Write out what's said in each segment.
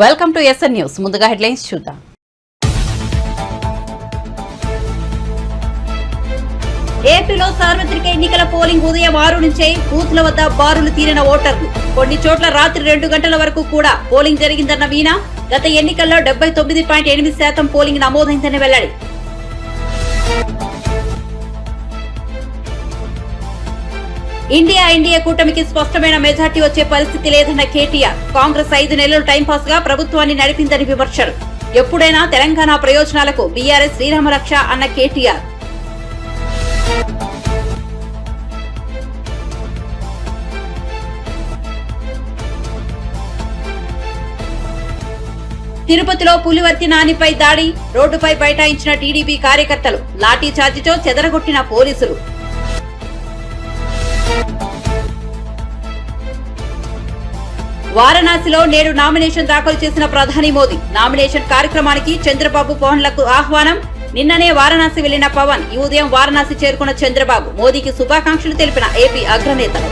Welcome to SN news. ముందుగా headlines చూద్దాం. ఏపీలో సార్వత్రిక ఎన్నికల పోలింగ్ ఉదయం 6 నుంచే బూత్ల వద్ద బారులు తీరిన ఓటర్లు. కొన్ని చోట్ల రాత్రి 2 గంటల వరకు కూడా పోలింగ్ జరిగిందన్న వీణా. గత ఎన్నికల్లో 79.8% పోలింగ్ నమోదైందని వెల్లడి. ఎన్డీఏ కూటమికి స్పష్టమైన మెజార్టీ వచ్చే పరిస్థితి లేదన్న కేటీఆర్. కాంగ్రెస్ 5 నెలలు టైంపాస్ గా ప్రభుత్వాన్ని నడిపిందని విమర్శలు. ఎప్పుడైనా తెలంగాణ ప్రయోజనాలకు బీఆర్ఎస్ శ్రీరామరక్ష అన్న కేటీఆర్. తిరుపతిలో పులివర్తి నానిపై దాడి. రోడ్డుపై బైఠాయించిన టీడీపీ కార్యకర్తలు. లాఠీ చార్జితో చెదరగొట్టిన పోలీసులు. వారణాసిలో నేడు నామినేషన్ దాఖలు చేసిన ప్రధాని మోదీ. నామినేషన్ కార్యక్రమానికి చంద్రబాబు పవన్లకు ఆహ్వానం. నిన్ననే వారణాసి వెళ్లిన పవన్ ఈ ఉదయం వారణాసి చేరుకున్న చంద్రబాబు మోదీకి శుభాకాంక్షలు తెలిపిన ఏపీ అగ్రనేతలు.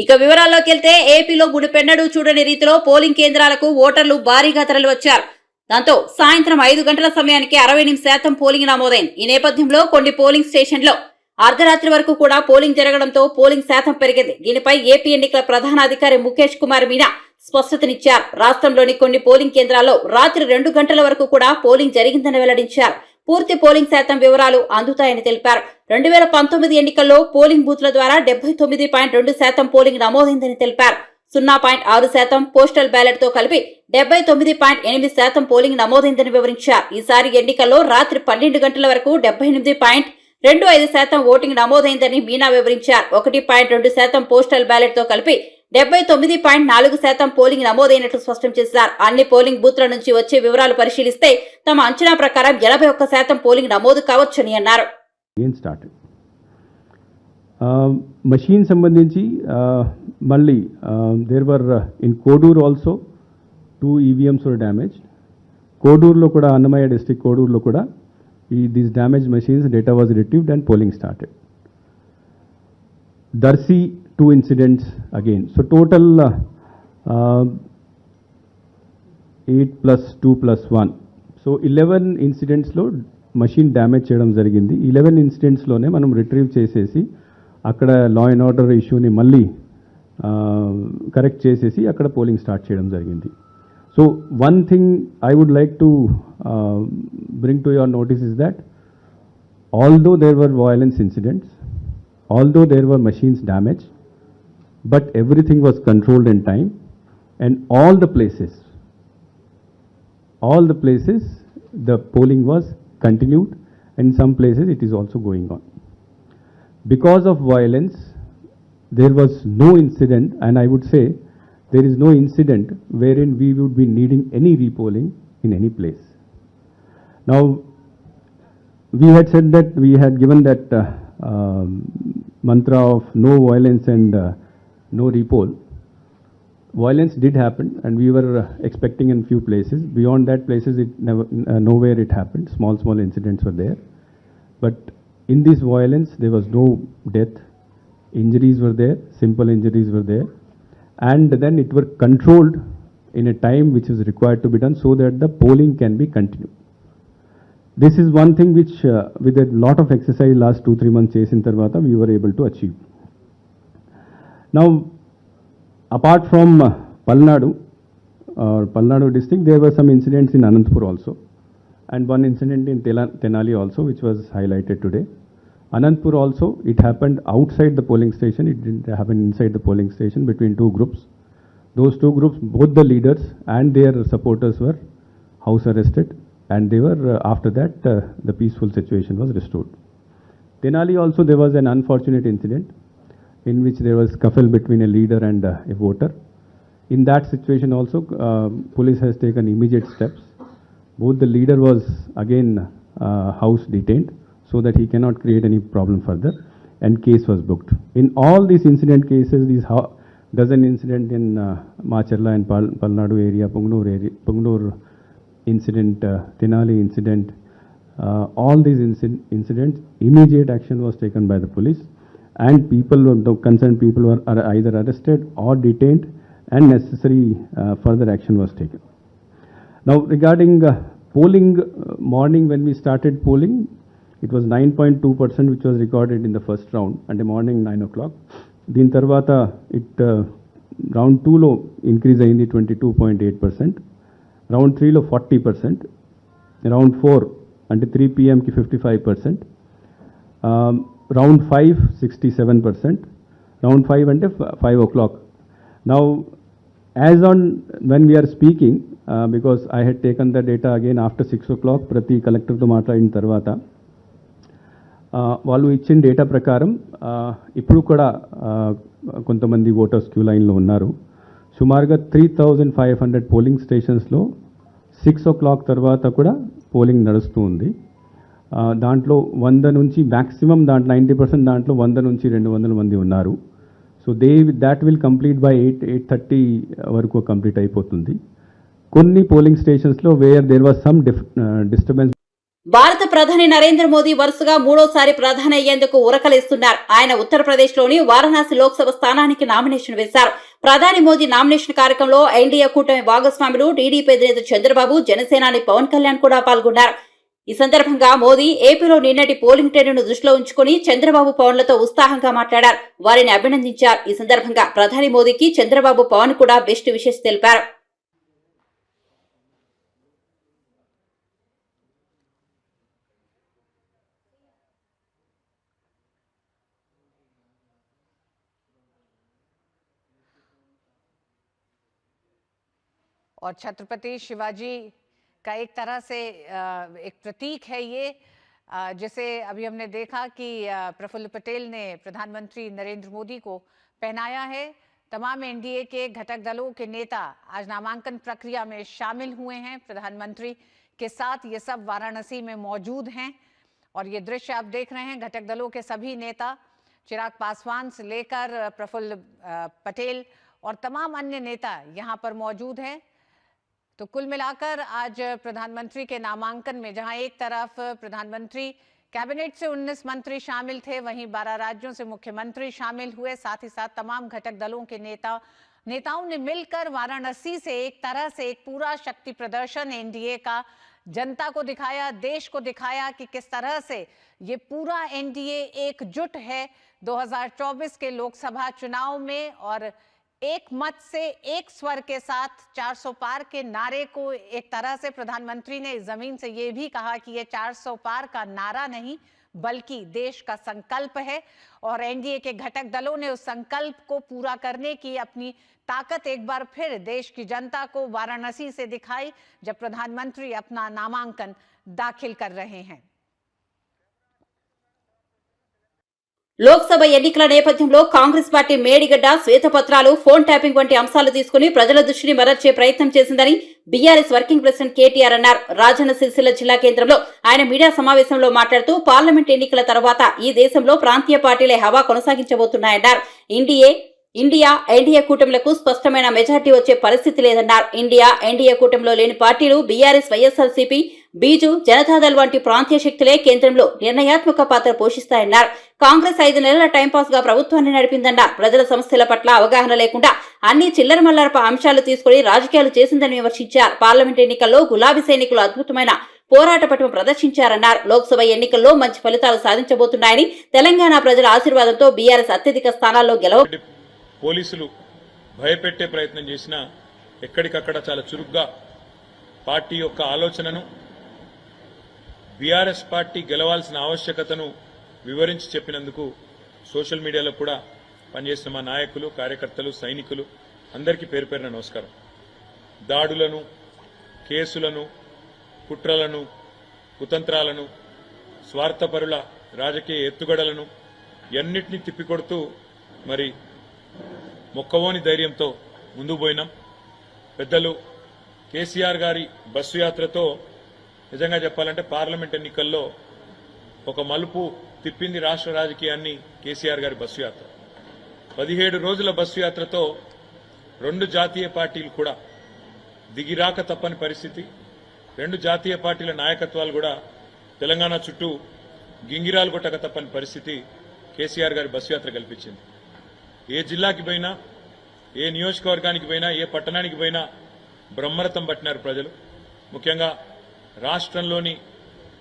ఇక వివరాల్లోకి వెళ్తే ఏపీలో మునుపెన్నడూ చూడని రీతిలో పోలింగ్ కేంద్రాలకు ఓటర్లు భారీగా తరలి వచ్చారు. దాంతో సాయంత్రం 5 గంటల సమయానికి 68% పోలింగ్ నమోదైంది. ఈ నేపథ్యంలో కొన్ని పోలింగ్ స్టేషన్లో అర్ధరాత్రి వరకు కూడా పోలింగ్ జరగడంతో పోలింగ్ శాతం పెరిగింది. దీనిపై ఏపీ ఎన్నికల ప్రధాన అధికారి ముఖేష్ కుమార్ మీనా స్పష్టతనిచ్చారు. రాష్ట్రంలోని కొన్ని పోలింగ్ కేంద్రాల్లో రాత్రి 2 గంటల వరకు కూడా పోలింగ్ జరిగిందని వెల్లడించారు. పూర్తి పోలింగ్ శాతం వివరాలు అందుతాయని తెలిపారు. 2019 ఎన్నికల్లో పోలింగ్ బూత్ల ద్వారా 79.2% పోలింగ్ నమోదైందని తెలిపారు. 0.6% పోస్టల్ బ్యాలెట్ తో కలిపి 79.8% పోలింగ్ నమోదైందని వివరించారు. ఈసారి ఎన్నికల్లో రాత్రి 12 గంటల వరకు 78.25% ఓటింగ్ నమోదైందని మీనా వివరించారు. 1.2% పోస్టల్ బ్యాలెట్ తో కలిపి 79.4% పోలింగ్ నమోదైనట్లు స్పష్టం చేశారు. అన్ని పోలింగ్ బూత్ల నుంచి వచ్చే వివరాలు పరిశీలిస్తే తమ అంచనా ప్రకారం 81% పోలింగ్ నమోదు కావచ్చని అన్నారు. మషీన్ సంబంధించి మళ్ళీ there were in Kodur also 2 EVMs were damage. కోడూరులో కూడా అన్నమయ్య డిస్ట్రిక్ట్ కోడూరులో కూడా these damaged machines data was retrieved and polling started. Darsi 2 incidents again. So total 8 plus 2 plus 1. So 11 incidents లో machine damage చేయడం జరిగింది. 11 incidents లోనే మనం రిట్రీవ్ చేసేసి అక్కడ లా అండ్ ఆర్డర్ ఇష్యూని మళ్ళీ కరెక్ట్ చేసేసి అక్కడ పోలింగ్ స్టార్ట్ చేయడం జరిగింది. So one thing I would like to bring to your notice is that although there were violence incidents, although there were machines damaged, but everything was controlled in time, and all the places the polling was continued, and some places it is also going on. Because of violence there was no incident, and I would say there is no incident wherein we would be needing any repolling in any place. Now, we had said that we had given that mantra of no violence and no repoll. Violence did happen, and we were expecting in few places. Beyond that places, it never, nowhere it happened. Small incidents were there. But in this violence, there was no death. Injuries were there, simple injuries were there. And then it were controlled in a time which is required to be done so that the polling can be continued. This is one thing which with a lot of exercise last 2-3 months chesin tarvata we were able to achieve. Now apart from Palnadu district, there were some incidents in Anantapur also, and one incident in Tenali also which was highlighted today. Anantapur also, it happened outside the polling station. It didn't happen inside the polling station between 2 groups. Those 2 groups, both the leaders and their supporters were house arrested, and they were after that the peaceful situation was restored. Tenali also, there was an unfortunate incident in which there was scuffle between a leader and a voter. In that situation also, police has taken immediate steps. Both the leader was again house detained, so that he cannot create any problem further, and case was booked. In all these incident cases, these dozen incident in Macharla and Palnadu area, Pungnur incident, Tenali incident, all these incidents, immediate action was taken by the police, and people, the concerned people were either arrested or detained and necessary further action was taken. Now regarding polling, morning when we started polling, it was 9.2% which was recorded in the first round, and the morning 9 o'clock. Din tarvata it round 2 lo increase ayindi 22.8%, round 3 lo 40%, round 4 అంటే 3 PM ki 55%, round 5 67%, round 5 అంటే 5 o'clock. Now as on when we are speaking, because I had taken the data again after 6 o'clock, ప్రతి కలెక్టర్తో మాట్లాడిన తర్వాత వాళ్ళు ఇచ్చిన data ప్రకారం ఇప్పుడు కూడా కొంతమంది ఓటర్స్ క్యూ లైన్లో ఉన్నారు. సుమారుగా 3,500 పోలింగ్ స్టేషన్స్లో 6 o'clock తర్వాత కూడా పోలింగ్ నడుస్తూ ఉంది. దాంట్లో 100 నుంచి మ్యాక్సిమం దాంట్లో 90% దాంట్లో 100 నుంచి 200 మంది ఉన్నారు. So that will complete by 8:30 వరకు కంప్లీట్ అయిపోతుంది. కొన్ని పోలింగ్ స్టేషన్స్లో where there was some disturbance. భారత ప్రధాని నరేంద్ర మోదీ వరుసగా మూడోసారి ప్రధాని అయ్యేందుకు ఉరకలేస్తున్నారు. ఆయన ఉత్తరప్రదేశ్లోని వారణాసి లోక్సభ స్థానానికి నామినేషన్ వేశారు. ప్రధాని మోదీ నామినేషన్ కార్యక్రమంలో ఎన్డీఏ కూటమి భాగస్వాములు టీడీపీ అధినేత చంద్రబాబు, జనసేనాని పవన్ కళ్యాణ్ కూడా పాల్గొన్నారు. ఈ సందర్భంగా మోదీ ఏపీలో నిన్నటి పోలింగ్ ట్రెండ్ను దృష్టిలో ఉంచుకుని చంద్రబాబు, పవన్లతో ఉత్సాహంగా మాట్లాడారు. వారిని అభినందించారు. ఈ సందర్భంగా ప్రధాని మోదీకి చంద్రబాబు, పవన్ కూడా బెస్ట్ విషెస్ తెలిపారు. और छत्रपति शिवाजी का एक तरह से एक प्रतीक है ये, जिसे अभी हमने देखा कि प्रफुल्ल पटेल ने प्रधानमंत्री नरेंद्र मोदी को पहनाया है। तमाम एनडीए के घटक दलों के नेता आज नामांकन प्रक्रिया में शामिल हुए हैं। प्रधानमंत्री के साथ ये सब वाराणसी में मौजूद हैं और ये दृश्य आप देख रहे हैं। घटक दलों के सभी नेता, चिराग पासवान से लेकर प्रफुल्ल पटेल और तमाम अन्य नेता यहाँ पर मौजूद हैं। तो कुल मिलाकर आज प्रधानमंत्री के नामांकन में जहां एक तरफ प्रधानमंत्री कैबिनेट से 19 मंत्री शामिल थे, वहीं 12 राज्यों से मुख्यमंत्री शामिल हुए। साथ ही साथ तमाम घटक दलों के नेताओं ने मिलकर वाराणसी से एक तरह से एक पूरा शक्ति प्रदर्शन एनडीए का जनता को दिखाया, देश को दिखाया कि किस तरह से ये पूरा एनडीए एकजुट है 2024 के लोकसभा चुनाव में। और एक मत से एक स्वर के साथ 400 पार के नारे को एक तरह से प्रधानमंत्री ने जमीन से ये भी कहा कि ये 400 पार का नारा नहीं बल्कि देश का संकल्प है। और एनडीए के घटक दलों ने उस संकल्प को पूरा करने की अपनी ताकत एक बार फिर देश की जनता को वाराणसी से दिखाई, जब प्रधानमंत्री अपना नामांकन दाखिल कर रहे हैं। లోక్సభ ఎన్నికల నేపథ్యంలో కాంగ్రెస్ పార్టీ మేడిగడ్డ, శ్వేతపత్రాలు, ఫోన్ ట్యాపింగ్ వంటి అంశాలు తీసుకుని ప్రజల దృష్టిని మరల్చే ప్రయత్నం చేసిందని బీఆర్ఎస్ వర్కింగ్ ప్రెసిడెంట్ కేటీఆర్ అన్నారు. రాజన్న సిరిసిల్ల జిల్లా కేంద్రంలో ఆయన మీడియా సమావేశంలో మాట్లాడుతూ పార్లమెంట్ ఎన్నికల తర్వాత ఈ దేశంలో ప్రాంతీయ పార్టీలే హవా కొనసాగించబోతున్నాయన్నారు. ఇండియా ఎన్డీఏ కూటమిలకు స్పష్టమైన మెజార్టీ వచ్చే పరిస్థితి లేదన్నారు. ఎన్డీఏ కూటమిలో లేని పార్టీలు బీఆర్ఎస్, వైఎస్ఆర్సీపీ, బీజు జనతాదళ్ వంటి ప్రాంతీయ శక్తులే కేంద్రంలో నిర్ణయాత్మక పాత్ర పోషిస్తాయన్నారు. కాంగ్రెస్ 5 నెలల టైంపాస్ గా ప్రభుత్వాన్ని నడిపిందన్నారు. ప్రజల సమస్యల పట్ల అవగాహన లేకుండా అన్ని చిల్లర మల్లరప అంశాలు తీసుకుని రాజకీయాలు చేసిందని విమర్శించారు. పార్లమెంట్ ఎన్నికల్లో గులాబీ సైనికులు అద్భుతమైన పోరాట పటిమ ప్రదర్శించారన్నారు. లోక్సభ ఎన్నికల్లో మంచి ఫలితాలు సాధించబోతున్నాయని, తెలంగాణ ప్రజల ఆశీర్వాదంతో బీఆర్ఎస్ అత్యధిక స్థానాల్లో పోలీసులు భయపెట్టే ప్రయత్నం చేసినా ఎక్కడికక్కడ చాలా చురుగ్గా పార్టీ యొక్క ఆలోచనను, బీఆర్ఎస్ పార్టీ గెలవాల్సిన ఆవశ్యకతను వివరించి చెప్పినందుకు సోషల్ మీడియాలో కూడా పనిచేసిన మా నాయకులు, కార్యకర్తలు, సైనికులు అందరికీ పేరు పేరున నమస్కారం. దాడులను, కేసులను, కుట్రలను, కుతంత్రాలను, స్వార్థపరుల రాజకీయ ఎత్తుగడలను ఎన్నిటినీ తిప్పికొడుతూ మరి మొక్కవోని ధైర్యంతో ముందుకు పోయినాం. పెద్దలు కేసీఆర్ గారి బస్సు యాత్రతో నిజంగా చెప్పాలంటే పార్లమెంట్ ఎన్నికల్లో ఒక మలుపు తిప్పింది రాష్ట్ర రాజకీయాన్ని కేసీఆర్ గారి బస్సు యాత్ర. 17 రోజుల బస్సు యాత్రతో 2 జాతీయ పార్టీలు కూడా దిగిరాక తప్పని పరిస్థితి. 2 జాతీయ పార్టీల నాయకత్వాలు కూడా తెలంగాణ చుట్టూ గింగిరాలు కొట్టక తప్పని పరిస్థితి కేసీఆర్ గారి బస్సు యాత్ర కల్పించింది. ఏ జిల్లాకి పోయినా, ఏ నియోజకవర్గానికి పోయినా ఏ పట్టణానికి పోయినా బ్రహ్మరథం పట్టినారు ప్రజలు. ముఖ్యంగా రాష్ట్రంలోని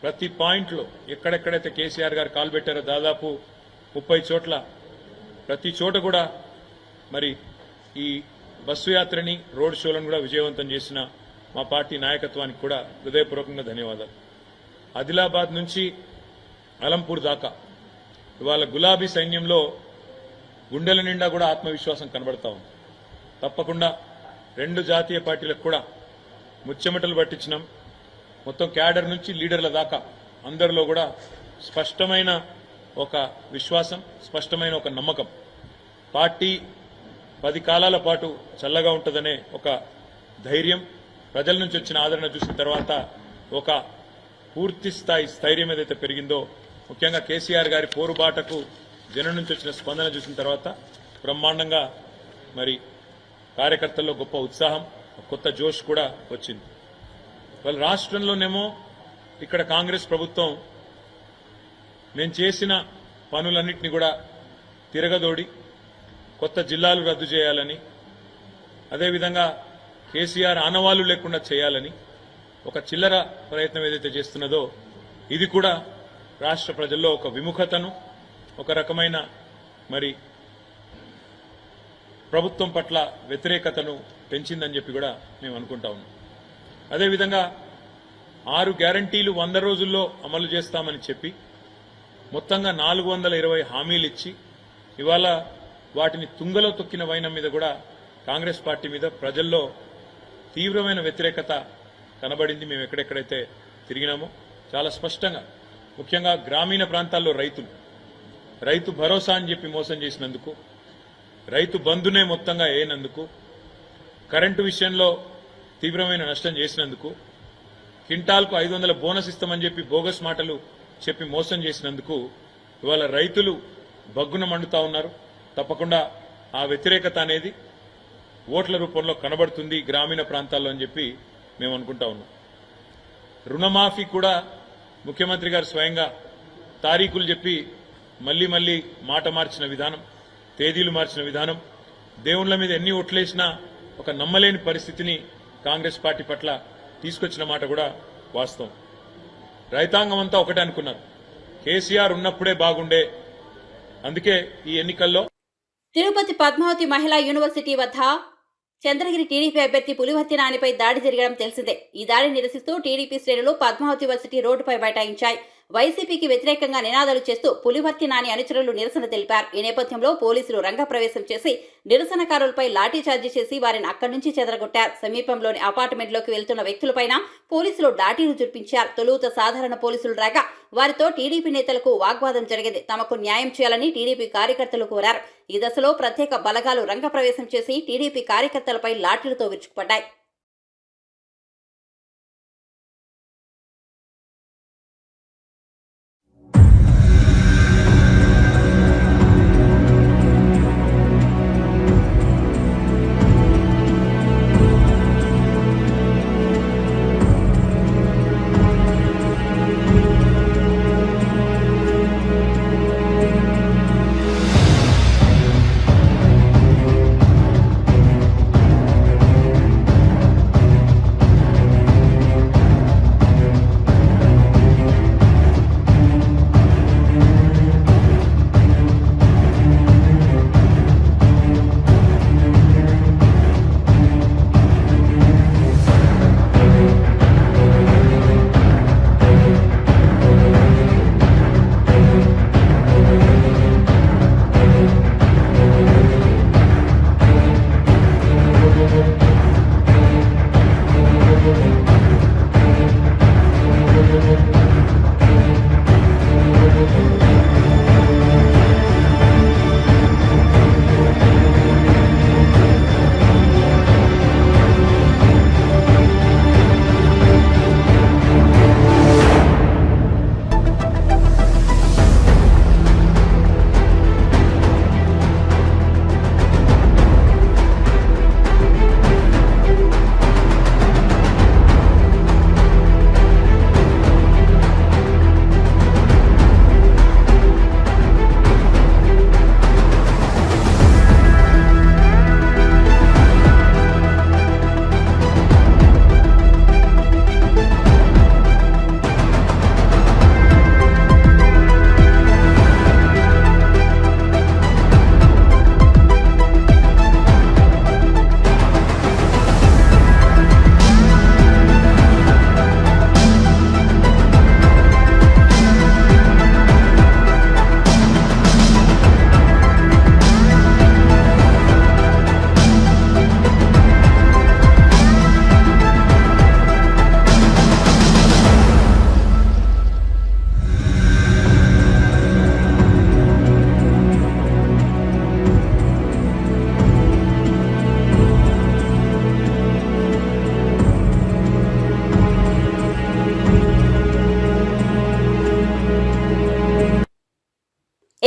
ప్రతి పాయింట్లో ఎక్కడెక్కడైతే కేసీఆర్ గారు కాలు పెట్టారో దాదాపు 30 చోట్ల ప్రతి చోట కూడా మరి ఈ బస్సు యాత్రని రోడ్ షోలను కూడా విజయవంతం చేసిన మా పార్టీ నాయకత్వానికి కూడా హృదయపూర్వకంగా ధన్యవాదాలు. ఆదిలాబాద్ నుంచి అలంపూర్ దాకా ఇవాళ గులాబీ సైన్యంలో గుండెల నిండా కూడా ఆత్మవిశ్వాసం కనబడతా ఉంది. తప్పకుండా 2 జాతీయ పార్టీలకు కూడా ముచ్చెమటలు పట్టించినాం. మొత్తం క్యాడర్ నుంచి లీడర్ల దాకా అందరిలో కూడా స్పష్టమైన ఒక విశ్వాసం, స్పష్టమైన ఒక నమ్మకం. పార్టీ 10 కాలాల పాటు చల్లగా ఉంటుందనే ఒక ధైర్యం, ప్రజల నుంచి వచ్చిన ఆదరణ చూసిన తర్వాత ఒక పూర్తి స్థాయి స్థైర్యం ఏదైతే పెరిగిందో, ముఖ్యంగా కేసీఆర్ గారి పోరుబాటకు జనం నుంచి వచ్చిన స్పందన చూసిన తర్వాత బ్రహ్మాండంగా మరి కార్యకర్తల్లో గొప్ప ఉత్సాహం, కొత్త జోష్ కూడా వచ్చింది. వాళ్ళ రాష్ట్రంలోనేమో ఇక్కడ కాంగ్రెస్ ప్రభుత్వం మేము చేసిన పనులన్నింటినీ కూడా తిరగదోడి కొత్త జిల్లాలు రద్దు చేయాలని, అదేవిధంగా కేసీఆర్ ఆనవాళ్లు లేకుండా చేయాలని ఒక చిల్లర ప్రయత్నం ఏదైతే చేస్తున్నదో ఇది కూడా రాష్ట్ర ప్రజల్లో ఒక విముఖతను, ఒక రకమైన మరి ప్రభుత్వం పట్ల వ్యతిరేకతను పెంచిందని చెప్పి కూడా మేము అనుకుంటా ఉన్నాం. అదేవిధంగా 6 గ్యారంటీలు 100 రోజుల్లో అమలు చేస్తామని చెప్పి మొత్తంగా 420 హామీలు ఇచ్చి ఇవాళ వాటిని తుంగలో తొక్కిన వైనం మీద కూడా కాంగ్రెస్ పార్టీ మీద ప్రజల్లో తీవ్రమైన వ్యతిరేకత కనబడింది. మేము ఎక్కడెక్కడైతే తిరిగినామో చాలా స్పష్టంగా, ముఖ్యంగా గ్రామీణ ప్రాంతాల్లో రైతు భరోసా అని చెప్పి మోసం చేసినందుకు, రైతు బంధునే మొత్తంగా వేయనందుకు, కరెంటు విషయంలో తీవ్రమైన నష్టం చేసినందుకు, క్వింటాల్కు 500 బోనస్ ఇస్తామని చెప్పి బోగస్ మాటలు చెప్పి మోసం చేసినందుకు ఇవాళ రైతులు బగ్గున మండుతా ఉన్నారు. తప్పకుండా ఆ వ్యతిరేకత అనేది ఓట్ల రూపంలో కనబడుతుంది గ్రామీణ ప్రాంతాల్లో అని చెప్పి మేము అనుకుంటా ఉన్నాం. రుణమాఫీ కూడా ముఖ్యమంత్రి గారు స్వయంగా తారీఖులు చెప్పి మళ్లీ మళ్లీ మాట మార్చిన విధానం, తేదీలు మార్చిన విధానం, దేవుళ్ల మీద ఎన్ని ఓట్లేసినా ఒక నమ్మలేని పరిస్థితిని కాంగ్రెస్ పార్టీ పట్ల తీసుకొచ్చిన మాట కూడా వాస్తవం. రైతాంగం అంతా ఒకటే అనుకున్నారు, కేసీఆర్ ఉన్నప్పుడే బాగుండే, అందుకే ఈ ఎన్నికల్లో తిరుపతి పద్మావతి మహిళా యూనివర్సిటీ వద్ద చంద్రగిరి టీడీపీ అభ్యర్థి పులివర్తి నానిపై దాడి జరగడం తెలిసిందే. ఈ దాడిని నిరసిస్తూ టీడీపీ శ్రేణులు పద్మావతి వర్సిటీ రోడ్డుపై బైఠాయించాయి. వైసీపీకి వ్యతిరేకంగా నినాదాలు చేస్తూ పులివర్తి నాని అనుచరులు నిరసన తెలిపారు. ఈ నేపథ్యంలో పోలీసులు రంగప్రవేశం చేసి నిరసనకారులపై లాఠీచార్జీ చేసి వారిని అక్కడి నుంచి చెదరగొట్టారు. సమీపంలోని అపార్ట్మెంట్లోకి వెళ్తున్న వ్యక్తులపైన పోలీసులు లాఠీలు చూపించారు. తొలుత సాధారణ పోలీసులు రాగా వారితో టీడీపీ నేతలకు వాగ్వాదం జరిగింది. తమకు న్యాయం చేయాలని టీడీపీ కార్యకర్తలు కోరారు. ఈ దశలో ప్రత్యేక బలగాలు రంగప్రవేశం చేసి టీడీపీ కార్యకర్తలపై లాఠీలతో విరుచుకుపడ్డాయి.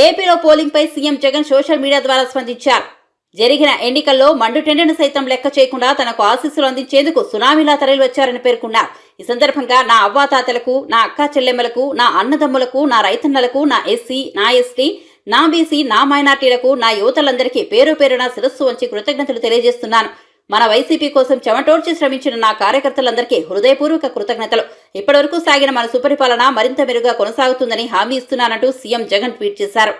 ఏపీలో పోలింగ్ పై సీఎం జగన్ సోషల్ మీడియా ద్వారా స్పందించారు. జరిగిన ఎన్నికల్లో మండుటెండను సైతం లెక్క చేయకుండా తనకు ఆశీస్సులు అందించేందుకు సునామీలా తరలివచ్చారని పేర్కొన్నారు. ఈ సందర్భంగా నా అవ్వాతాతలకు, నా అక్కా చెల్లెమ్మలకు, నా అన్నదమ్ములకు, నా రైతన్నలకు, నా ఎస్సీ, నా ఎస్టీ, నా బీసీ, నా మైనార్టీలకు, నా యువతలందరికీ పేరు పేరున శిరస్సు వంచి కృతజ్ఞతలు తెలియజేస్తున్నాను. మన వైసీపీ కోసం చెమటోడ్చి శ్రమించిన నా కార్యకర్తలందరికీ హృదయపూర్వక కృతజ్ఞతలు. ఇప్పటివరకు సాగిన మన సుపరిపాలన మరింత మెరుగ్గా కొనసాగుతుందని హామీ ఇస్తున్నానంటూ సీఎం జగన్ ట్వీట్ చేశారు.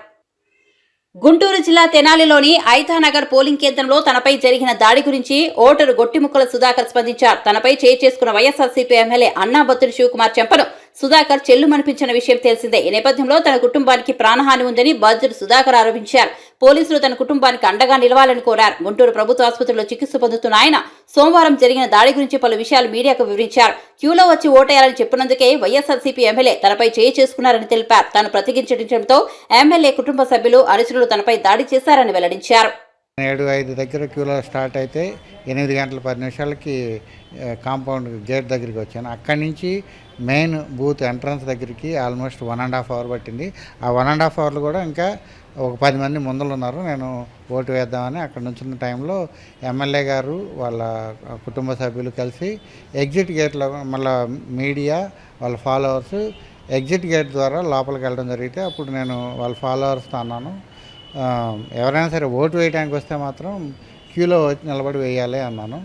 గుంటూరు జిల్లా తెనాలిలోని ఐతానగర్ పోలింగ్ కేంద్రంలో తనపై జరిగిన దాడి గురించి ఓటరు గొట్టిముక్కల సుధాకర్ స్పందించారు. తనపై చేసుకున్న వైఎస్ఆర్సీపీ ఎమ్మెల్యే అన్నా బత్తుని శివకుమార్ చెంపను సుధాకర్ చెల్లుమనిపించిన విషయం తెలిసిందే. ఈ నేపథ్యంలో తన కుటుంబానికి ప్రాణహాని ఉందని బాధ్యుడు సుధాకర్ ఆరోపించారు. పోలీసులు తన కుటుంబానికి అండగా నిలవాలని కోరారు. గుంటూరు ప్రభుత్వ ఆసుపత్రిలో చికిత్స పొందుతున్న ఆయన సోమవారం జరిగిన దాడి గురించి పలు విషయాలు మీడియాకు వివరించారు. క్యూలో వచ్చి ఓటేయాలని చెప్పినందుకే వైఎస్ఆర్సీపీ ఎమ్మెల్యే తనపై చేసుకున్నారని తెలిపారు. తాను ప్రతిఘటించడంతో ఎమ్మెల్యే కుటుంబ సభ్యులు, అనుచరులు తనపై దాడి చేశారని వెల్లడించారు. 7-5 దగ్గర క్యూలో స్టార్ట్ అయితే 8 గంటల 10 నిమిషాలకి కాంపౌండ్ గేట్ దగ్గరికి వచ్చాను. అక్కడి నుంచి మెయిన్ బూత్ ఎంట్రన్స్ దగ్గరికి ఆల్మోస్ట్ 1.5 అవర్ పట్టింది. ఆ 1.5 అవర్లు కూడా ఇంకా ఒక 10 మంది ముందలు ఉన్నారు. నేను ఓటు వేద్దామని అక్కడ నుంచున్న టైంలో ఎమ్మెల్యే గారు వాళ్ళ కుటుంబ సభ్యులు కలిసి ఎగ్జిట్ గేట్లో మళ్ళీ మీడియా వాళ్ళ ఫాలోవర్స్ ఎగ్జిట్ గేట్ ద్వారా లోపలికి వెళ్ళడం జరిగితే అప్పుడు నేను వాళ్ళ ఫాలోవర్స్తో అన్నాను, ఎవరైనా సరే ఓటు వేయడానికి వస్తే మాత్రం క్యూలో వచ్చి నిలబడి వేయాలి అన్నాను.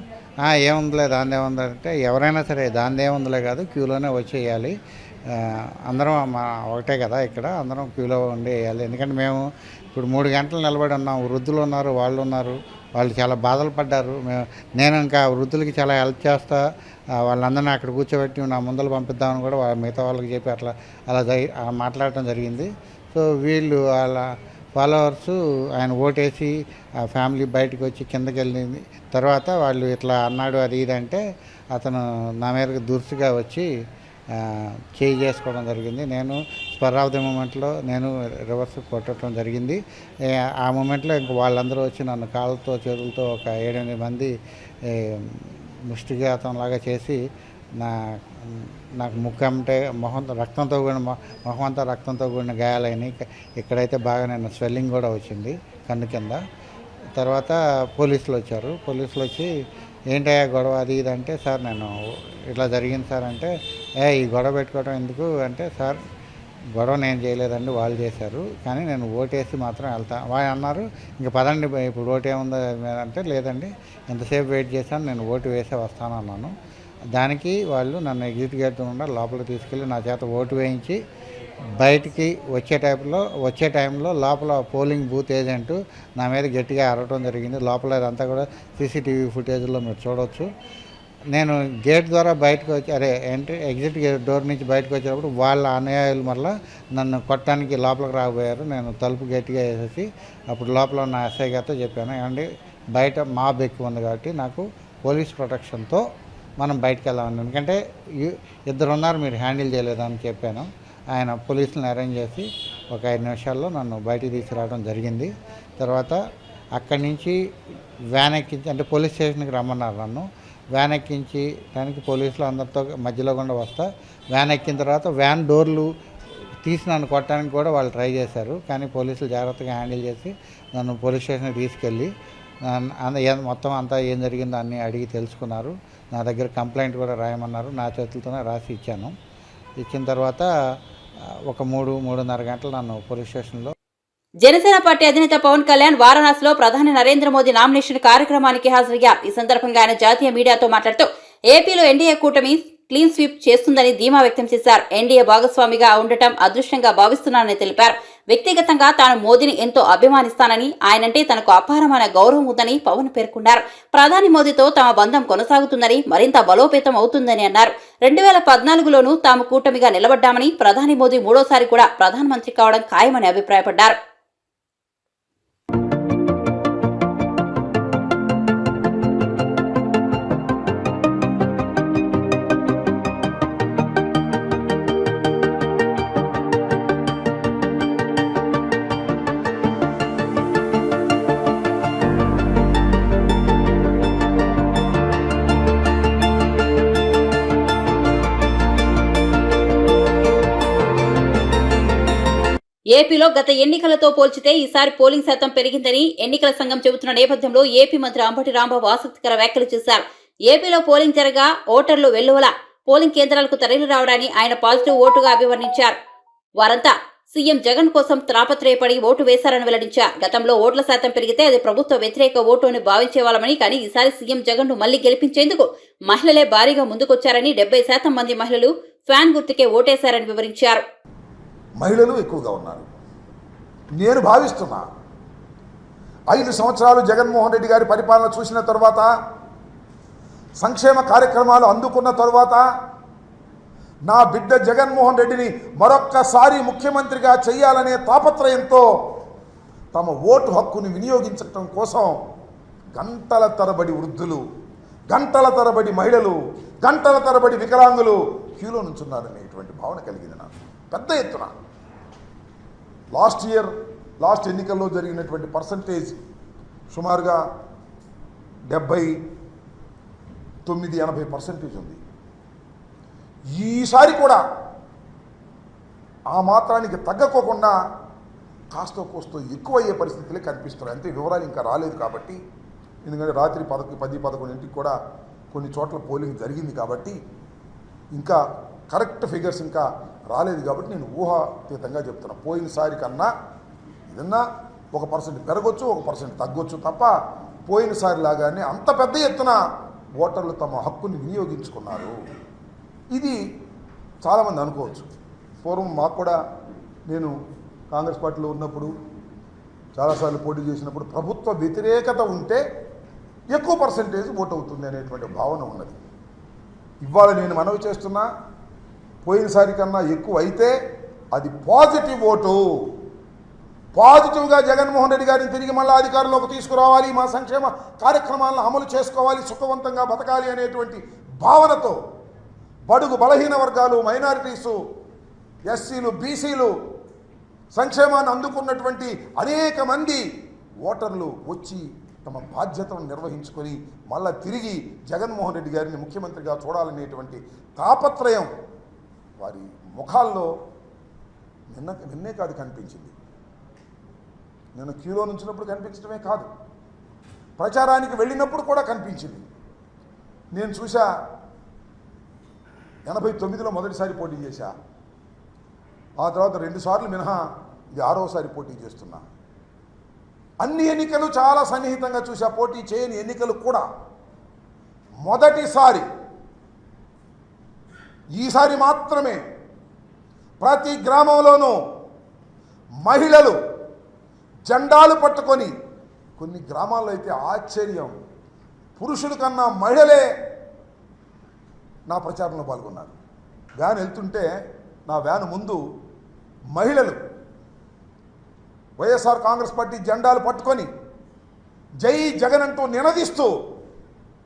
ఏముందిలే దాని ఏముంది అంటే, ఎవరైనా సరే దాని ఏముందిలే కాదు, క్యూలోనే వచ్చి వేయాలి, అందరం ఒకటే కదా ఇక్కడ, అందరం క్యూలో ఉండి వేయాలి. ఎందుకంటే మేము ఇప్పుడు 3 గంటలు నిలబడి ఉన్నాం. వృద్ధులు ఉన్నారు, వాళ్ళు చాలా బాధలు పడ్డారు. నేను ఇంకా వృద్ధులకి చాలా హెల్ప్ చేస్తా, వాళ్ళందరినీ అక్కడ కూర్చోబెట్టి నా ముందలు పంపిద్దామని కూడా మిగతా వాళ్ళకి చెప్పి అలా మాట్లాడటం జరిగింది. సో వీళ్ళు వాళ్ళ ఫాలోవర్సు ఆయన ఓటేసి ఆ ఫ్యామిలీ బయటకు వచ్చి కిందకి వెళ్ళింది. తర్వాత వాళ్ళు ఇట్లా అన్నాడు అది ఇది అంటే అతను నా మీదకి దురుసుగా వచ్చి చేయి చేసుకోవడం జరిగింది. నేను స్పర్ ఆఫ్ ది మూమెంట్లో నేను రివర్స్ కొట్టడం జరిగింది. ఆ మూమెంట్లో ఇంక వాళ్ళందరూ వచ్చి నన్ను కాళ్ళతో చేతులతో ఒక 7-8 మంది ముష్టిఘాతంలాగా చేసి నాకు ముఖంటే మొహం అంతా రక్తంతో కూడిన గాయాలైనాయి. ఇక్కడైతే బాగా నేను స్వెల్లింగ్ కూడా వచ్చింది కన్ను కింద. తర్వాత పోలీసులు వచ్చారు. పోలీసులు వచ్చి ఏంటయ్యా గొడవ అది ఇది అంటే, సార్ నేను ఇట్లా జరిగింది సార్ అంటే, ఈ గొడవ పెట్టుకోవడం ఎందుకు అంటే, సార్ గొడవ నేను చేయలేదండి, వాళ్ళు చేశారు, కానీ నేను ఓటేసి మాత్రం వెళ్తా. వాళ్ళు అన్నారు ఇంక పదండి ఇప్పుడు ఓటు ఏముందో అంటే, లేదండి ఎంతసేపు వెయిట్ చేశాను, నేను ఓటు వేసే వస్తాను అన్నాను. దానికి వాళ్ళు నన్ను ఎగ్జిట్ గేట్ నుండి లోపలికి తీసుకెళ్ళి నా చేత ఓటు వేయించి బయటికి వచ్చే టైంలో లోపల పోలింగ్ బూత్ ఏజెంటు నా మీద గట్టిగా అరవటం జరిగింది. లోపల అదంతా కూడా సీసీటీవీ ఫుటేజ్లో మీరు చూడవచ్చు. నేను గేట్ ద్వారా బయటకు వచ్చి ఎగ్జిట్ గేట్ డోర్ నుంచి బయటకు వచ్చేటప్పుడు వాళ్ళ అనుయాయులు మళ్ళీ నన్ను కొట్టడానికి లోపలికి రాబోయారు. నేను తలుపు గట్టిగా వేసేసి అప్పుడు లోపల ఉన్న ఎస్ఐ గారితో చెప్పాను, ఏమండి బయట మాబ్ ఎక్కువ ఉంది కాబట్టి నాకు పోలీస్ ప్రొటెక్షన్తో మనం బయటకు వెళ్ళామని, ఎందుకంటే 2 ఉన్నారు మీరు హ్యాండిల్ చేయలేదని చెప్పాను. ఆయన పోలీసులను అరేంజ్ చేసి ఒక 5 నిమిషాల్లో నన్ను బయటికి తీసుకురావడం జరిగింది. తర్వాత అక్కడి నుంచి వ్యాన్ ఎక్కించి అంటే పోలీస్ స్టేషన్కి రమ్మన్నారు. నన్ను వ్యాన్ ఎక్కించి దానికి పోలీసులు అందరితో మధ్యలో గుండా వస్తా వ్యాన్ ఎక్కిన తర్వాత వ్యాన్ డోర్లు తీసి నన్ను కొట్టడానికి కూడా వాళ్ళు ట్రై చేశారు. కానీ పోలీసులు జాగ్రత్తగా హ్యాండిల్ చేసి నన్ను పోలీస్ స్టేషన్కి తీసుకెళ్ళి మొత్తం అంతా ఏం జరిగిందో అన్నీ అడిగి తెలుసుకున్నారు. నా దగ్గర కంప్లైంట్ కూడా రాయమన్నారు. నా చేతులతోనే రాసి ఇచ్చాను. ఇచ్చిన తర్వాత ఒక 3-3:30 గంటలు నన్ను పోలీస్ స్టేషన్లో. జనసేన పార్టీ అధినేత పవన్ కళ్యాణ్ వారణాసిలో ప్రధాని నరేంద్ర మోదీ నామినేషన్ కార్యక్రమానికి హాజరయ్యారు. ఈ సందర్భంగా ఆయన జాతీయ మీడియాతో మాట్లాడుతూ ఏపీలో ఎన్డీఏ కూటమి క్లీన్ స్వీప్ చేస్తుందని ధీమా వ్యక్తం చేశారు. ఎన్డీఏ భాగస్వామిగా ఉండటం అదృష్టంగా భావిస్తున్నానని తెలిపారు. వ్యక్తిగతంగా తాను మోదీని ఎంతో అభిమానిస్తానని, ఆయనంటే తనకు అపారమైన గౌరవం ఉందని పవన్ పేర్కొన్నారు. ప్రధాని మోదీతో తమ బంధం కొనసాగుతుందని, మరింత బలోపేతం అవుతుందని అన్నారు. 2014లోనూ తాము కూటమిగా నిలబడ్డామని, ప్రధాని మోదీ 3వ సారి కూడా ప్రధానమంత్రి కావడం ఖాయమని అభిప్రాయపడ్డారు. ఏపీలో గత ఎన్నికలతో పోల్చితే ఈసారి పోలింగ్ శాతం పెరిగిందని ఎన్నికల సంఘం చెబుతున్న నేపథ్యంలో ఏపీ మంత్రి అంబటి రాంబాబు ఆసక్తికర వ్యాఖ్యలు చేశారు. ఏపీలో పోలింగ్ జరగా ఓటర్లు వెల్లువల పోలింగ్ కేంద్రాలకు తరలి రావడాన్ని ఆయన పాజిటివ్ ఓటుగా అభివర్ణించారు. వారంతా సీఎం జగన్ కోసం తాపత్రయపడి ఓటు వేశారని వెల్లడించారు. గతంలో ఓట్ల శాతం పెరిగితే అది ప్రభుత్వ వ్యతిరేక ఓటు అని భావించేవాళ్ళమని, కానీ ఈసారి సీఎం జగన్ ను మళ్లీ గెలిపించేందుకు మహిళలే భారీగా ముందుకొచ్చారని, 70% మంది మహిళలు ఫ్యాన్ గుర్తుకే ఓటేశారని వివరించారు. మహిళలు ఎక్కువగా ఉన్నారు. నేను భావిస్తున్నా 5 సంవత్సరాలు జగన్మోహన్ రెడ్డి గారి పరిపాలన చూసిన తర్వాత, సంక్షేమ కార్యక్రమాలు అందుకున్న తర్వాత, నా బిడ్డ జగన్మోహన్ రెడ్డిని మరొక్కసారి ముఖ్యమంత్రిగా చేయాలనే తాపత్రయంతో తమ ఓటు హక్కుని వినియోగించడం కోసం గంటల తరబడి వృద్ధులు, గంటల తరబడి మహిళలు, గంటల తరబడి వికలాంగులు క్యూలో నుంచున్నారనేటువంటి భావన కలిగింది నాకు పెద్ద ఎత్తున. లాస్ట్ ఎన్నికల్లో జరిగినటువంటి పర్సంటేజ్ సుమారుగా 79-80% ఉంది. ఈసారి కూడా ఆ మాత్రానికి తగ్గకోకుండా కాస్తో కోస్తో ఎక్కువయ్యే పరిస్థితులే కనిపిస్తున్నాయి. అంతే, వివరాలు ఇంకా రాలేదు కాబట్టి, ఎందుకంటే రాత్రి 10-11 కూడా కొన్ని చోట్ల పోలింగ్ జరిగింది కాబట్టి ఇంకా కరెక్ట్ ఫిగర్స్ ఇంకా రాలేదు కాబట్టి నేను ఊహాతీతంగా చెప్తున్నా. పోయినసారి కన్నా ఏదన్నా 1% పెరగొచ్చు, 1% తగ్గొచ్చు తప్ప పోయినసారి లాగానే అంత పెద్ద ఎత్తున ఓటర్లు తమ హక్కుని వినియోగించుకున్నారు. ఇది చాలామంది అనుకోవచ్చు. పూర్వం మాకు కూడా, నేను కాంగ్రెస్ పార్టీలో ఉన్నప్పుడు చాలాసార్లు పోటీ చేసినప్పుడు ప్రభుత్వ వ్యతిరేకత ఉంటే ఎక్కువ పర్సంటేజ్ ఓటు అవుతుంది అనేటువంటి భావన ఉన్నది. ఇవాళ నేను మనవి చేస్తున్నా, పోయినసారి కన్నా ఎక్కువ అయితే అది పాజిటివ్ ఓటు. పాజిటివ్గా జగన్మోహన్ రెడ్డి గారిని తిరిగి మళ్ళీ అధికారంలోకి తీసుకురావాలి, మా సంక్షేమ కార్యక్రమాలను అమలు చేసుకోవాలి, సుఖవంతంగా బతకాలి అనేటువంటి భావనతో బడుగు బలహీన వర్గాలు, మైనారిటీసు, ఎస్సీలు, బీసీలు, సంక్షేమాన్ని అందుకున్నటువంటి అనేక మంది ఓటర్లు వచ్చి తమ బాధ్యతను నిర్వహించుకొని మళ్ళా తిరిగి జగన్మోహన్ రెడ్డి గారిని ముఖ్యమంత్రిగా చూడాలనేటువంటి తాపత్రయం వారి ముఖాల్లో నిన్నే కాదు కనిపించింది. నేను క్యూలో నుంచినప్పుడు కనిపించడమే కాదు, ప్రచారానికి వెళ్ళినప్పుడు కూడా కనిపించింది. నేను చూసా, 89లో మొదటిసారి పోటీ చేశా, ఆ తర్వాత 2 సార్లు మినహా ఇది 6వసారి పోటీ చేస్తున్నా. అన్ని ఎన్నికలు చాలా సన్నిహితంగా చూసా, పోటీ చేయని ఎన్నికలు కూడా. మొదటిసారి ఈసారి మాత్రమే ప్రతి గ్రామంలోనూ మహిళలు జెండాలు పట్టుకొని, కొన్ని గ్రామాల్లో అయితే ఆశ్చర్యం, పురుషుల కన్నా మహిళలే నా ప్రచారంలో పాల్గొన్నారు. వ్యాన్ వెళ్తుంటే నా వ్యాన్ ముందు మహిళలు వైఎస్ఆర్ కాంగ్రెస్ పార్టీ జెండాలు పట్టుకొని జై జగన్ అంటూ నినదిస్తూ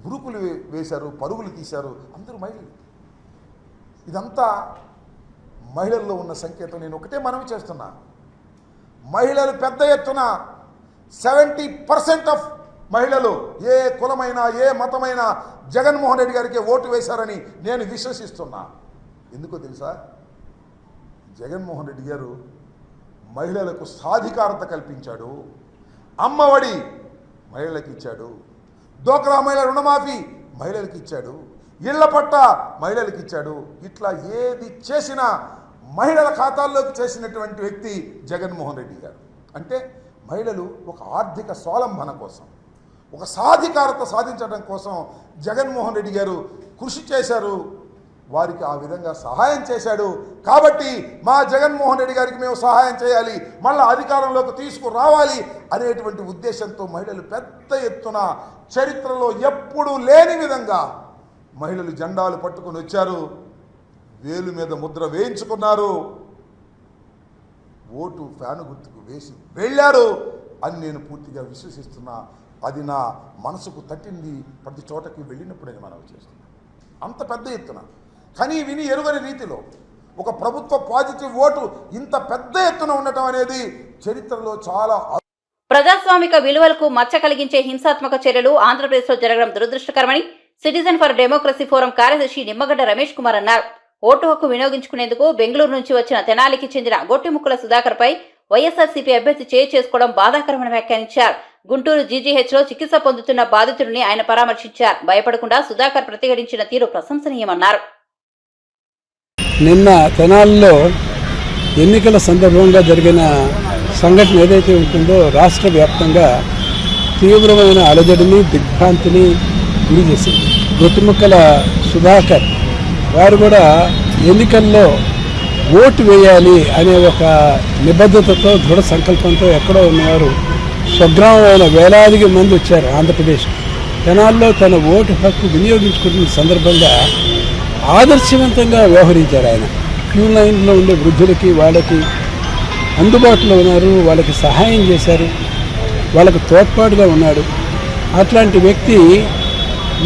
ఉరుకులు వేశారు, పరుగులు తీశారు. అందరూ మహిళలు. ఇదంతా మహిళల్లో ఉన్న సంకేతం. నేను ఒకటే మనవి చేస్తున్నా, మహిళలు పెద్ద ఎత్తున 70% ఆఫ్ మహిళలు ఏ కులమైనా ఏ మతమైనా జగన్మోహన్ రెడ్డి గారికి ఓటు వేశారని నేను విశ్వసిస్తున్నా. ఎందుకో తెలుసా, జగన్మోహన్ రెడ్డి గారు మహిళలకు సాధికారత కల్పించాడు. అమ్మఒడి మహిళలకు ఇచ్చాడు, డోక్రా మహిళ రుణమాఫీ మహిళలకు ఇచ్చాడు, ఇళ్ల పట్ట మహిళలకు ఇచ్చాడు. ఇట్లా ఏది చేసినా మహిళల ఖాతాల్లోకి చేసినటువంటి వ్యక్తి జగన్మోహన్ రెడ్డి గారు. అంటే మహిళలు ఒక ఆర్థిక స్వావలంబన కోసం, ఒక సాధికారత సాధించడం కోసం జగన్మోహన్ రెడ్డి గారు కృషి చేశారు. వారికి ఆ విధంగా సహాయం చేశాడు. కాబట్టి మా జగన్మోహన్ రెడ్డి గారికి మేము సహాయం చేయాలి, మళ్ళీ అధికారంలోకి తీసుకురావాలి అనేటువంటి ఉద్దేశంతో మహిళలు పెద్ద ఎత్తున చరిత్రలో ఎప్పుడూ లేని విధంగా మహిళలు జెండాలు పట్టుకొని వచ్చారు, వేలు మీద ముద్ర వేయించుకున్నారు, ఓటు ఫ్యాను గుర్తుకు వేసి వెళ్ళారు అని నేను పూర్తిగా విశ్వసిస్తున్నా. అది నా మనసుకు తట్టింది ప్రతి చోటకి వెళ్ళినప్పుడే మనం చేస్తున్నాం. అంత పెద్ద ఎత్తున కనీ విని ఎరుగని రీతిలో ఒక ప్రభుత్వ పాజిటివ్ ఓటు ఇంత పెద్ద ఎత్తున ఉండటం అనేది చరిత్రలో చాలా. ప్రజాస్వామిక విలువలకు మచ్చ కలిగించే హింసాత్మక చర్యలు ఆంధ్రప్రదేశ్లో జరగడం దురదృష్టకరమని సిటిజన్ ఫర్ డెమోక్రసీ ఫోరం కార్యదర్శి నిమ్మగడ్డ రమేష్ కుమార్ అన్నారు. ఓటు హక్కు వినియోగించుకునేందుకు బెంగళూరు నుంచి వచ్చిన తెనాలికి చెందిన గొట్టిముక్కల సుధాకర్ పై వైఎస్ఆర్సీపీ అభ్యర్థి చేసుకోవడం బాధాకరమని వ్యాఖ్యానించారు. గుంటూరు జీజీహెచ్లో చికిత్స పొందుతున్న బాధితుడిని ఆయన పరామర్శించారు. భయపడకుండా సుధాకర్ ప్రతిఘటించిన తీరు ప్రశంసనీయమన్నారు. నిన్న తెనాలిలో ఎన్నికల సందర్భంగా జరిగిన సంఘటన ఏదైతే ఉంటుందో రాష్ట్ర వ్యాప్తంగా తీవ్రమైన అలజడిని దిగ్భ్రాంతిని గురి చేసింది. గొట్టిముక్కల సుధాకర్ వారు కూడా ఎన్నికల్లో ఓటు వేయాలి అనే ఒక నిబద్ధతతో దృఢ సంకల్పంతో ఎక్కడో ఉన్నవారు స్వగ్రామమైన వేలాదికి మంది వచ్చారు ఆంధ్రప్రదేశ్. తెనాల్లో తన ఓటు హక్కు వినియోగించుకుంటున్న సందర్భంగా ఆదర్శవంతంగా వ్యవహరించారు. ఆయన క్యూ లైన్లో ఉండే వృద్ధులకి వాళ్ళకి అందుబాటులో ఉన్నారు, వాళ్ళకి సహాయం చేశారు, వాళ్ళకు తోడ్పాటుగా ఉన్నాడు. అట్లాంటి వ్యక్తి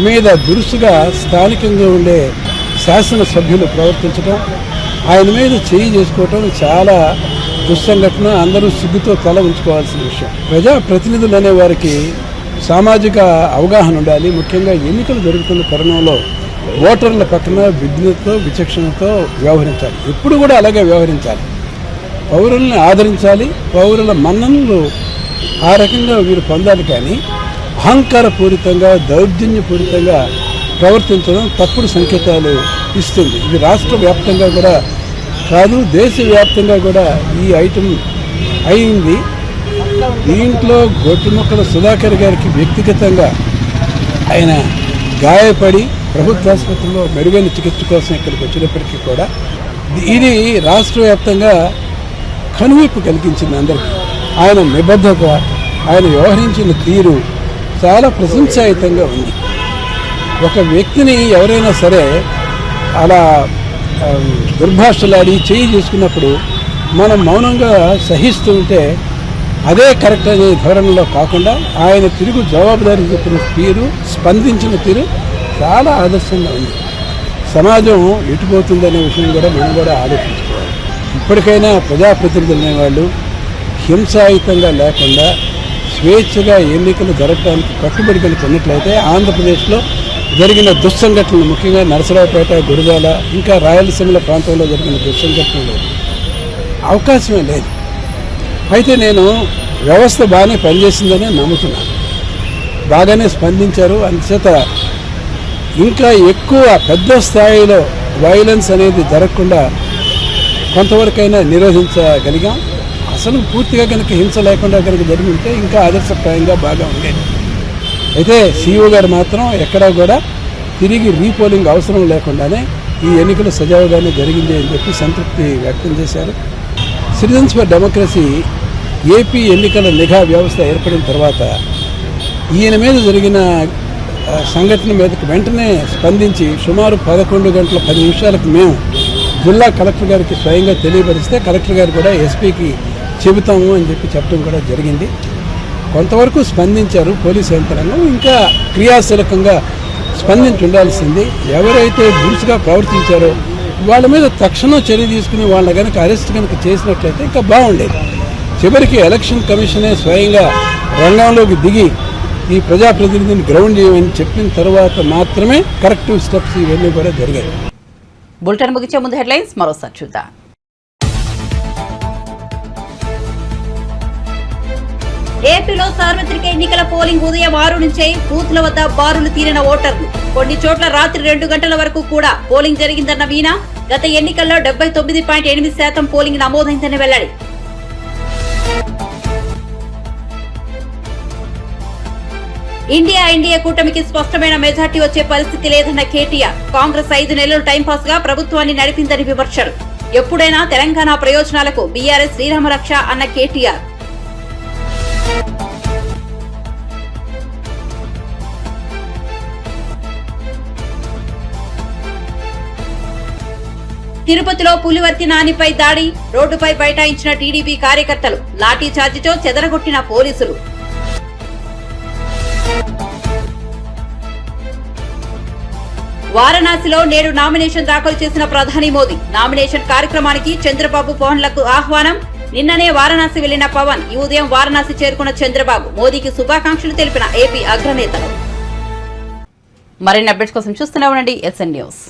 మీద దురుసుగా స్థానికంగా ఉండే శాసనసభ్యులు ప్రవర్తించడం, ఆయన మీద చేయి చేసుకోవటం చాలా దుస్సంఘటన. అందరూ సిగ్గుతో తల ఉంచుకోవాల్సిన విషయం. ప్రజాప్రతినిధులు అనే వారికి సామాజిక అవగాహన ఉండాలి. ముఖ్యంగా ఎన్నికలు జరుగుతున్న తరుణంలో ఓటర్ల పక్కన విజ్ఞతతో విచక్షణతో వ్యవహరించాలి. ఎప్పుడు కూడా అలాగే వ్యవహరించాలి. పౌరుల్ని ఆదరించాలి, పౌరుల మన్ననలు ఆ రకంగా వీరు పొందాలి. కానీ అహంకారపూరితంగా దౌర్జన్యపూరితంగా ప్రవర్తించడం తప్పుడు సంకేతాలు ఇస్తుంది. ఇది రాష్ట్ర వ్యాప్తంగా కూడా కాదు, దేశవ్యాప్తంగా కూడా ఈ ఐటెం అయింది. దీంట్లో గొట్టిముక్కల సుధాకర్ గారికి వ్యక్తిగతంగా ఆయన గాయపడి ప్రభుత్వ ఆసుపత్రిలో మెరుగైన చికిత్స కోసం ఇక్కడికి వచ్చినప్పటికీ కూడా ఇది రాష్ట్ర వ్యాప్తంగా కనువిప్పు కలిగించింది అందరికీ. ఆయన నిబద్ధత, ఆయన వ్యవహరించిన తీరు చాలా ప్రశంసాయుతంగా ఉంది. ఒక వ్యక్తిని ఎవరైనా సరే అలా దుర్భాషలాడి చేయి చేసుకున్నప్పుడు మనం మౌనంగా సహిస్తూ ఉంటే అదే కరెక్ట్ అనే ధోరణిలో కాకుండా ఆయన తిరుగు జవాబుదారీ చెప్పిన తీరు, స్పందించిన తీరు చాలా ఆదర్శంగా ఉంది. సమాజం ఎటుపోతుందనే విషయం కూడా మనం కూడా ఆలోచించుకోవాలి. ఇప్పటికైనా ప్రజాప్రతినిధులు అనేవాళ్ళు హింసాయుతంగా లేకుండా స్వేచ్ఛగా ఎన్నికలు జరగడానికి కట్టుబడి కనుక ఉన్నట్లయితే ఆంధ్రప్రదేశ్లో జరిగిన దుస్సంఘటనలు, ముఖ్యంగా నరసరావుపేట, గురజాల, ఇంకా రాయలసీమల ప్రాంతంలో జరిగిన దుస్సంఘటనలు అవకాశమే లేదు. అయితే నేను వ్యవస్థ బాగానే పనిచేసిందని నమ్ముతున్నాను. బాగానే స్పందించారు. అందుచేత ఇంకా ఎక్కువ పెద్ద స్థాయిలో వైలెన్స్ అనేది జరగకుండా కొంతవరకైనా నిరోధించగలిగాం. అసలు పూర్తిగా కనుక హింస లేకుండా కనుక జరిగి ఉంటే ఇంకా ఆదర్శప్రాయంగా బాగా ఉండేది. అయితే సీఈఓ గారు మాత్రం ఎక్కడా కూడా తిరిగి రీపోలింగ్ అవసరం లేకుండానే ఈ ఎన్నికలు సజావుగానే జరిగింది అని చెప్పి సంతృప్తి వ్యక్తం చేశారు. సిటిజన్స్ ఫర్ డెమోక్రసీ ఏపీ ఎన్నికల నిఘా వ్యవస్థ ఏర్పడిన తర్వాత ఈయన మీద జరిగిన సంఘటన మీదకి వెంటనే స్పందించి సుమారు 11 గంటల 10 నిమిషాలకు మేము జిల్లా కలెక్టర్ గారికి స్వయంగా తెలియపరిస్తే కలెక్టర్ గారు కూడా ఎస్పీకి చెబుతాము అని చెప్పి చెప్పడం కూడా జరిగింది. కొంతవరకు స్పందించారు పోలీసు యంత్రాంగం. ఇంకా క్రియాశీలకంగా స్పందించి ఉండాల్సింది. ఎవరైతే దురుసుగా ప్రవర్తించారో వాళ్ళ మీద తక్షణం చర్య తీసుకుని వాళ్ళ కనుక అరెస్ట్ కనుక చేసినట్లయితే ఇంకా బాగుండేది. చివరికి ఎలక్షన్ కమిషనే స్వయంగా రంగంలోకి దిగి ఈ ప్రజాప్రతినిధిని గ్రౌండ్ చేయమని చెప్పిన తర్వాత మాత్రమే కరెక్టివ్ స్టెప్స్ ఇవన్నీ కూడా జరిగాయి. బులెటిన్ ముగించే ముందు హెడ్లైన్స్ మరోసారి చూద్దాం. ఏపీలో సార్వత్రిక ఎన్నికల పోలింగ్ ఉదయం 6 నుంచే బూత్ల వద్ద బారులు తీరిన ఓటర్లు. కొన్ని చోట్ల రాత్రి 2 గంటల వరకు కూడా పోలింగ్ జరిగిందన్న వీణా. గత ఎన్నికల్లో 79.8% పోలింగ్ నమోదైందని వెల్లడి. ఇండియా ఎన్డీఏ కూటమికి స్పష్టమైన మెజార్టీ వచ్చే పరిస్థితి లేదన్న కేటీఆర్. కాంగ్రెస్ 5 నెలలు టైంపాస్ గా ప్రభుత్వాన్ని నడిపిందని విమర్శలు. ఎప్పుడైనా తెలంగాణ ప్రయోజనాలకు బీఆర్ఎస్ శ్రీరామరక్ష అన్న కేటీఆర్. తిరుపతిలో పులివర్తి నానిపై దాడి. రోడ్డుపై బైఠాయించిన టీడీపీ కార్యకర్తలు. లాఠీ చార్జితో చెదరగొట్టిన పోలీసులు. వారణాసిలో నేడు నామినేషన్ దాఖలు చేసిన ప్రధాని మోదీ. నామినేషన్ కార్యక్రమానికి చంద్రబాబు పవన్లకు ఆహ్వానం. నిన్ననే వారణాసి వెళ్లిన పవన్ ఈ ఉదయం వారణాసి చేరుకున్న చంద్రబాబు మోదీకి శుభాకాంక్షలు తెలిపిన ఏపీ అగ్రనేతలు. మరిన్ని అప్డేట్స్ కోసం చూస్తూనే ఉండండి SN న్యూస్.